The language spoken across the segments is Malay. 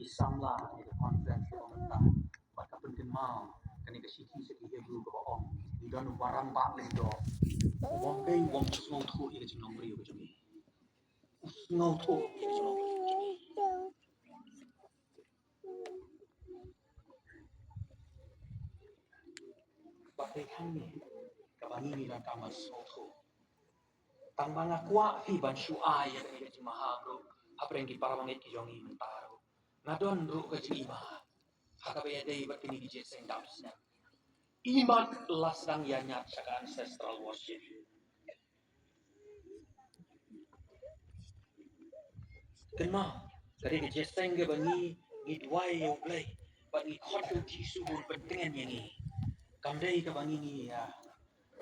isamla ni the conference ko menta baka penting mau kani ka siki siki hebru ko ong ni don warang ba le do wong dei wong snow tho ira jing nomri ko jami snow tho ira jing nomri ko jami bakai kami ka bangi ni ran kama snow tho tang banga kwa fi ban shu ai ya ni jing maha bro apreng ki para mangit ki jongi mentaro ngadon ru ka jing ima hakabaya dei bat kini ki jeseng dapsna iman lasdang ya nyat saka ancestral worship kenma kare ke jeseng ke bangi ngi duai yo play bat ngi khotu jisu bun pentengan yangi kamdei ke bangi ngi ya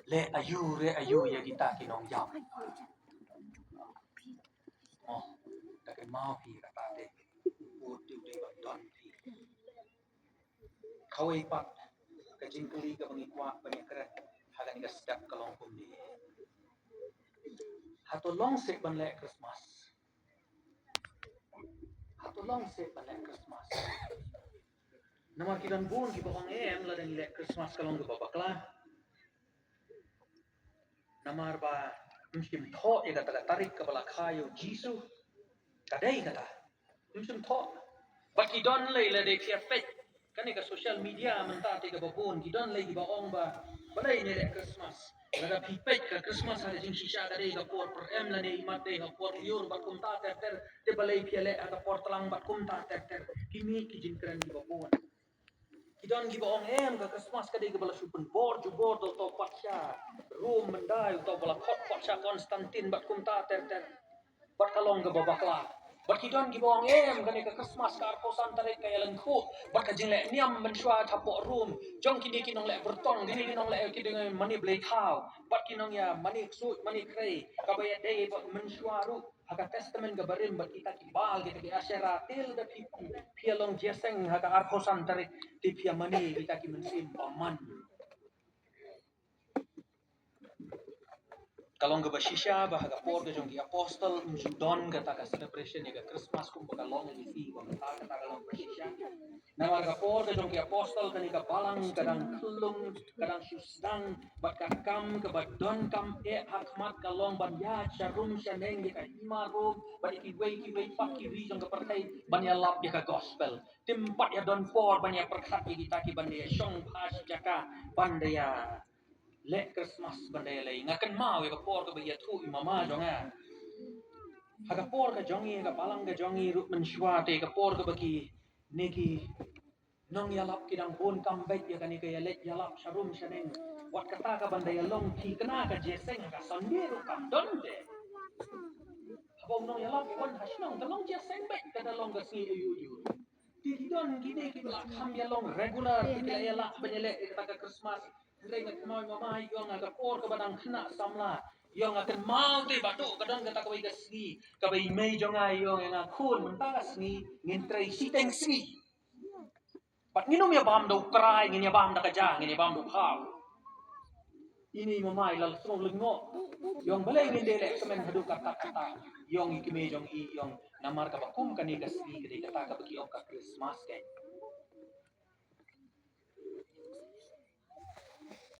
le ayu ya kita kinong jam oh tak mau pi kata de ut tu de bat don pi kawai pat ke jingkuli ke bangi kwa banyak keret hagan ke sedap kalong kumbi hatolong se ban le Christmas hatolong se ban le Christmas nama kidan bun ki bawang em la dan le Christmas kalong ke babakla namar ba mungkin tho ya kata tarik ke bala kayu jisu kadai kata mungkin tho baki don le de kia pet kan ke social media menta te ke babun ki don le ki bawang ba balai ne le Christmas lada pipet ke Christmas ada jing shisha kadai ke por per em la ne imat de ke por liur bat kumta ter te balai piale ada por telang bat kumta ter kimi ki jing keren ki babun Kidon gi ba ong em ka Christmas ka de bala supun bor do to pacha room mendai to bala khot pacha Konstantin bat kumta ter bat kalong ga babakla bat kidon gi ba ong em ka ne ka Christmas ka ko santare ka yalan khu bat ka jingle niam men shwa thapo room jong kini kinong le bertong dini kinong le kideng mani blai thau bat kinong ya mani su mani krei ka ba ya de men shwa ru haka testament ga barim bat kita kibal kita ki asyara til da pia long jeseng haka arko santare ti pia mani kita ki mensim paman kalong ga bashisha ba haga por ga jong apostle don ga ta ka celebration ga Christmas kum ba long ni fi ba ta ka kalong bashisha nama ga por ga jong apostle ka ni ka balang kadang kulung kadang susdang ba ka kam ka ba don kam e hakmat kalong ban ya charum shaneng ga himaro ba ki wei pak ki ri jong ga perkai ban ya lap ga gospel tempat ya don por ban ya perkhat ki kita ki ban ya shong phas jaka ban ya le Christmas bandai lai ngakan mau ya por ka ya thu mama jonga haga por ka jongi ga balang ga jongi rut men shwa te ka por ka baki neki nong ya lap kidang bon kam bet ya kani ka ya let ya lap sharum shaneng wat kata ka bandai long thi kana ka jeseng ka sande ru kam don de habong nong ya lap kon hasnong ta long jeseng bet ka da long ga si yu ti don kini ki la kham ya long regular ki la ya lap banyele ka ka Christmas Ngai ngat mau mama yong aga por ka badang khna samla yong akan mau te batu kadang kata ka ga sni ka bai mei jonga yong nga khun mun ta sni ngin trai si teng sni pat nginom ya bam do krai ngin ya bam da ka jang ngin ya bam do khau ini mama ilal song lengo yong balai ngin de le semen hadu kata yong ikime jong i yong namar ka bakum ka ni ka sni ka kata ka bagi ka Christmas ke